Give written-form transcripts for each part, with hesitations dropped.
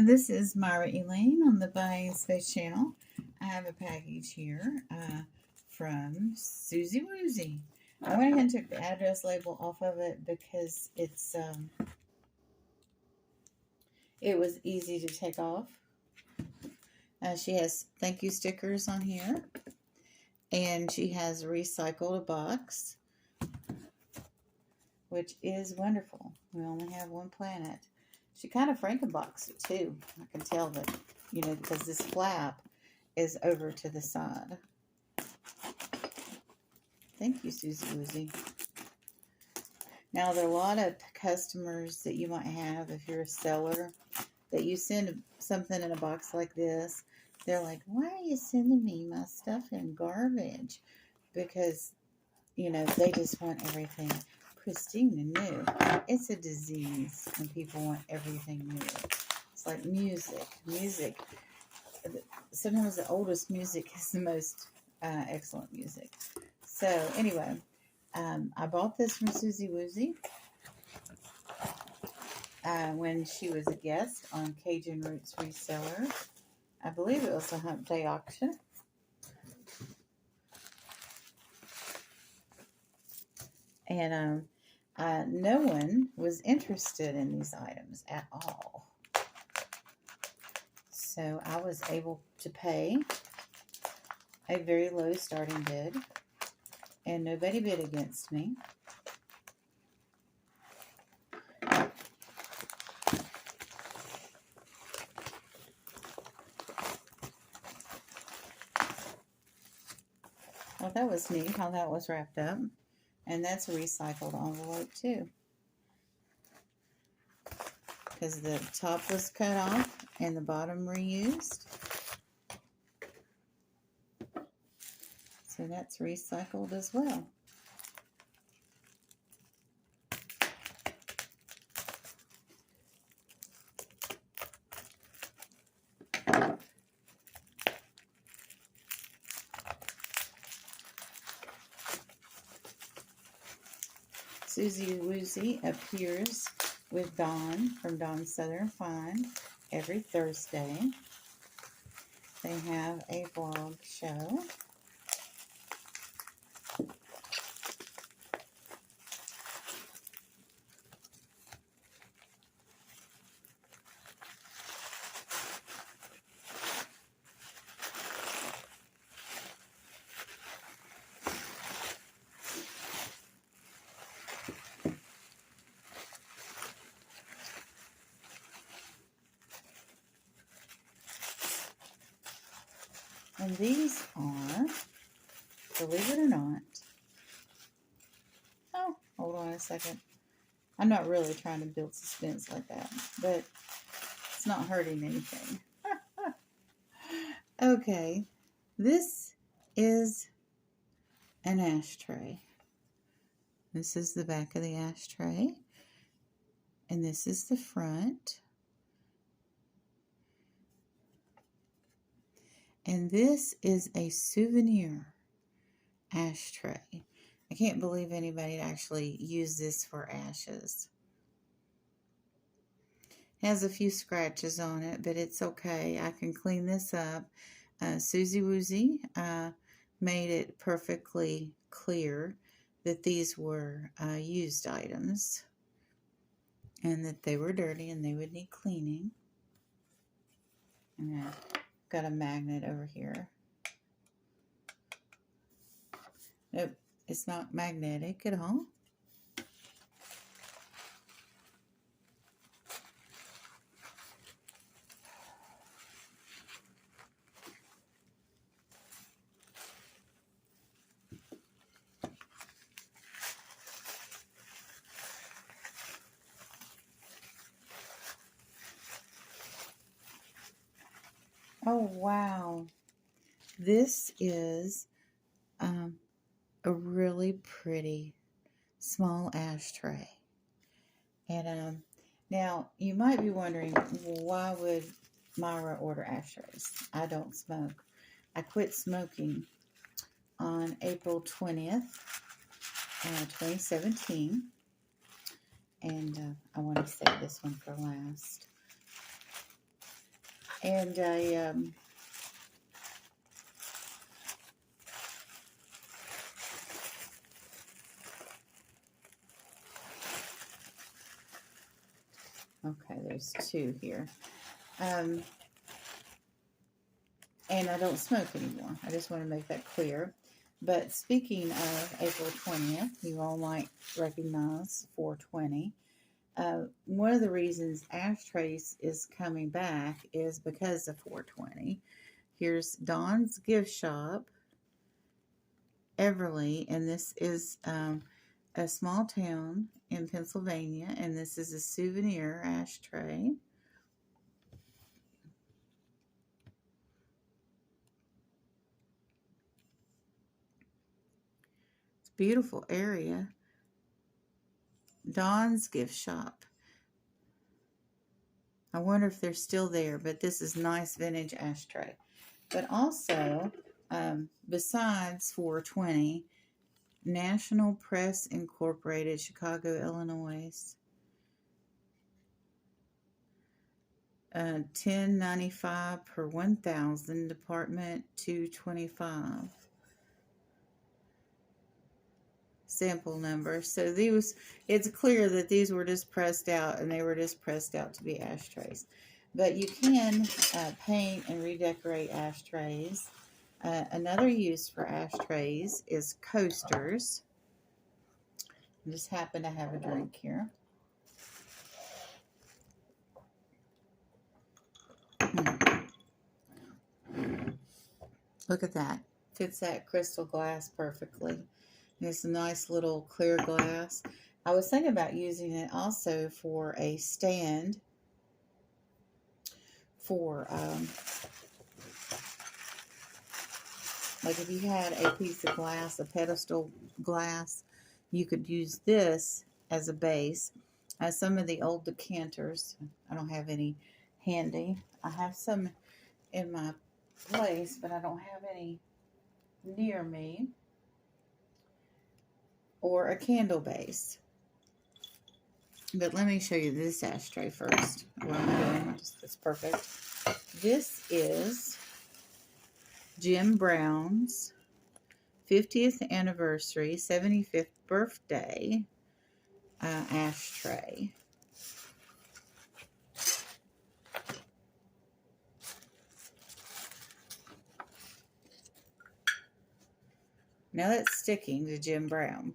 This is Myra Elaine on the Buying Space channel. I have a package here from Susie Woozy. I went ahead and took the address label off of it because it was easy to take off. She has thank you stickers on here, and she has recycled a box, which is wonderful. We only have one planet. She kind of Frankenboxed it too. I can tell that, because this flap is over to the side. Thank you, Susie Woozy. Now, there are a lot of customers that you might have if you're a seller that you send something in a box like this. They're like, why are you sending me my stuff in garbage? Because, they just want everything pristine and new. It's a disease when people want everything new. It's like music. Sometimes the oldest music is the most excellent music. So anyway, I bought this from Susie Woozy when she was a guest on Cajun Roots Reseller. I believe it was a Hump Day auction. And no one was interested in these items at all. So I was able to pay a very low starting bid, and nobody bid against me. Well, that was neat how that was wrapped up. And that's a recycled envelope too, because the top was cut off and the bottom reused. So that's recycled as well. Susie Woozy appears with Dawn from Dawn Southern Fine every Thursday. They have a vlog show. And these are, believe it or not, oh, hold on a second. I'm not really trying to build suspense like that, but it's not hurting anything. Okay, this is an ashtray. This is the back of the ashtray, and this is the front. And this is a souvenir ashtray. I can't believe anybody actually used this for ashes. It has a few scratches on it, but it's okay. I can clean this up. Susie Woozy made it perfectly clear that these were used items and that they were dirty and they would need cleaning. And I've got a magnet over here. Nope, it's not magnetic at all. Oh, wow. This is a really pretty small ashtray. And now you might be wondering, why would Myra order ashtrays? I don't smoke. I quit smoking on April 20th, 2017. And I want to save this one for last. And a okay, there's two here. And I don't smoke anymore. I just want to make that clear. But speaking of April 20th, you all might recognize 420. One of the reasons Ashtrays is coming back is because of 420. Here's Don's Gift Shop, Everly, and this is a small town in Pennsylvania, and this is a souvenir ashtray. It's a beautiful area. Don's Gift Shop. I wonder if they're still there, but this is nice vintage ashtray. But also, besides 420, National Press Incorporated, Chicago, Illinois, $10.95 per 1,000, Department 225. Sample number. So these, it's clear that these were just pressed out, and they were just pressed out to be ashtrays. But you can paint and redecorate ashtrays. Another use for ashtrays is coasters. I just happen to have a drink here. Look at that. Fits that crystal glass perfectly. It's a nice little clear glass. I was thinking about using it also for a stand for, like if you had a piece of glass, a pedestal glass, you could use this as a base. Some of the old decanters, I don't have any handy. I have some in my place, but I don't have any near me. Or a candle base. But let me show you this ashtray first. What I'm doing, it's perfect. This is Jim Brown's 50th anniversary, 75th birthday ashtray. Now that's sticking to Jim Brown.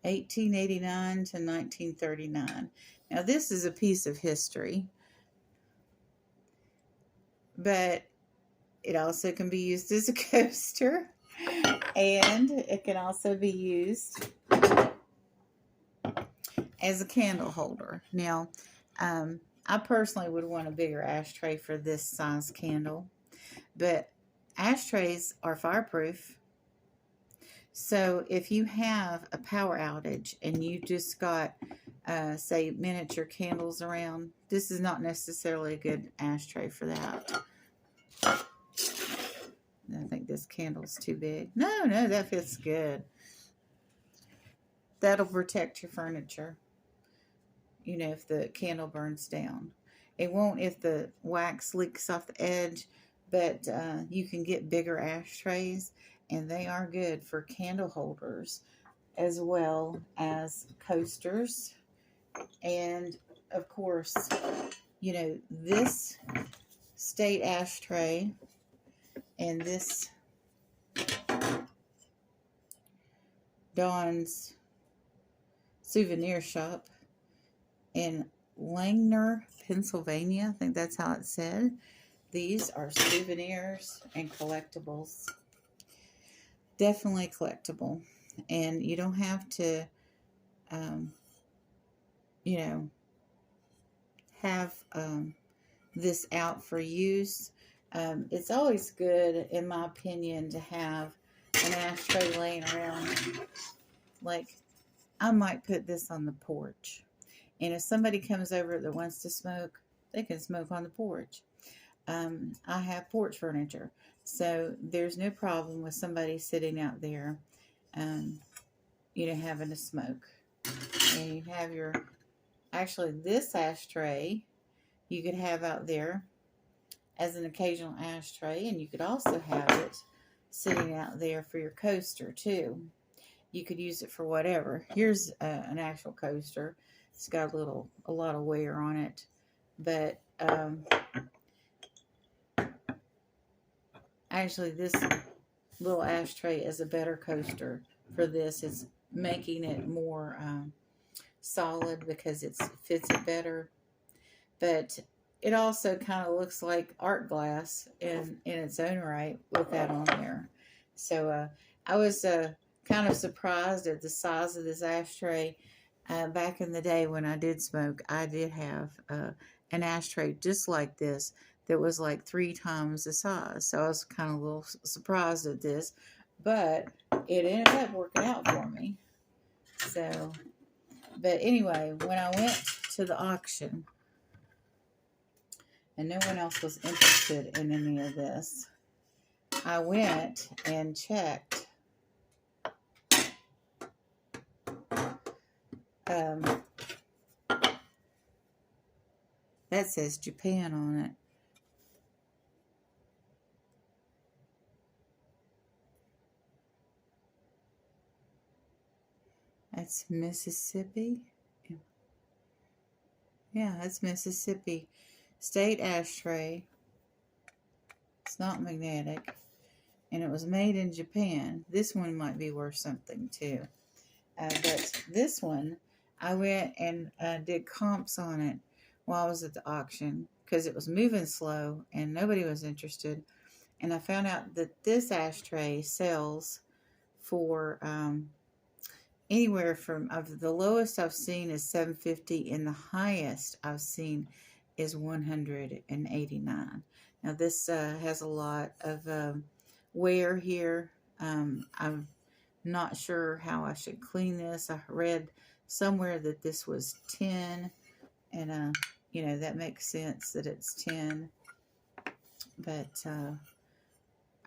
(1889 to 1939). Now this is a piece of history, but it also can be used as a coaster, and it can also be used as a candle holder. Now, I personally would want a bigger ashtray for this size candle, but ashtrays are fireproof. So if you have a power outage and you just got, say, miniature candles around, this is not necessarily a good ashtray for that. I think this candle's too big. No, that fits good. That'll protect your furniture, you know, if the candle burns down. It won't if the wax leaks off the edge, but you can get bigger ashtrays, and they are good for candle holders as well as coasters. And of course, you know, this state ashtray and this Don's Souvenir Shop in Langner, Pennsylvania. I think that's how it said. These are souvenirs and collectibles. Definitely collectible. And you don't have to, you know, have this out for use. It's always good, in my opinion, to have an ashtray laying around. Like, I might put this on the porch. And if somebody comes over that wants to smoke, they can smoke on the porch. I have porch furniture, so there's no problem with somebody sitting out there having to smoke. And you have your, actually this ashtray you could have out there as an occasional ashtray, and you could also have it sitting out there for your coaster too. You could use it for whatever. Here's an actual coaster. It's got a lot of wear on it, but actually this little ashtray is a better coaster for this. It's making it more solid because it fits it better, but it also kind of looks like art glass in its own right with that on there. So I was kind of surprised at the size of this ashtray. Back in the day when I did smoke, I did have an ashtray just like this that was like 3 times the size. So I was kind of a little surprised at this, but it ended up working out for me. So, but anyway, when I went to the auction, and no one else was interested in any of this, I went and checked that says Japan on it. That's Mississippi. Yeah, that's Mississippi. State ashtray. It's not magnetic. And it was made in Japan. This one might be worth something too. But this one, I went and did comps on it while I was at the auction because it was moving slow and nobody was interested. And I found out that this ashtray sells for anywhere from, of the lowest I've seen is $7.50 and the highest I've seen is $189. Now this has a lot of wear here. I'm not sure how I should clean this. I read somewhere that this was 10, and that makes sense that it's 10. But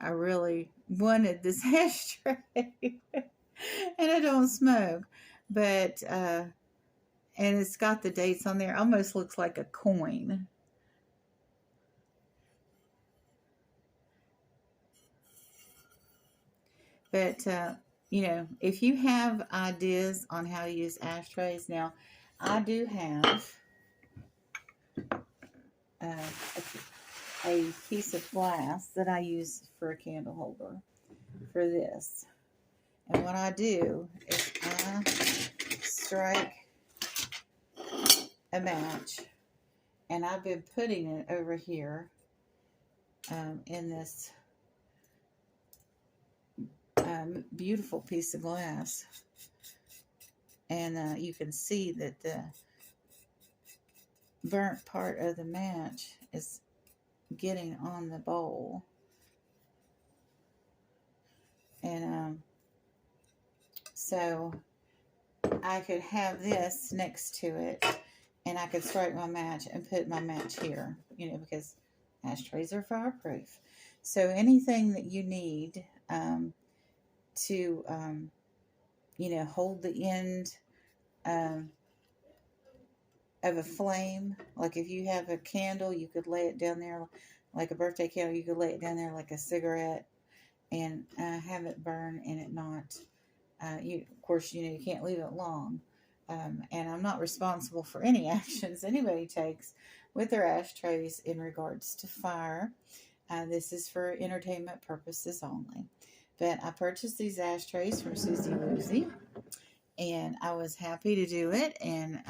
I really wanted this ashtray, and I don't smoke, but and it's got the dates on there. Almost looks like a coin. But if you have ideas on how to use ashtrays, now I do have a piece of glass that I use for a candle holder for this. And what I do is I strike a match, and I've been putting it over here in this beautiful piece of glass. And you can see that the burnt part of the match is getting on the bowl. And so I could have this next to it, and I could strike my match and put my match here, because ashtrays are fireproof. So anything that you need to, hold the end of a flame, like if you have a candle, you could lay it down there like a birthday candle. You could lay it down there like a cigarette and have it burn and it not. Of course, you can't leave it long. And I'm not responsible for any actions anybody takes with their ashtrays in regards to fire. This is for entertainment purposes only. But I purchased these ashtrays from Susie Woozy, and I was happy to do it. And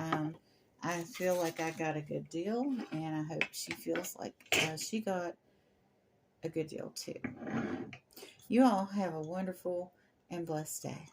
I feel like I got a good deal, and I hope she feels like she got a good deal too. You all have a wonderful and blessed day.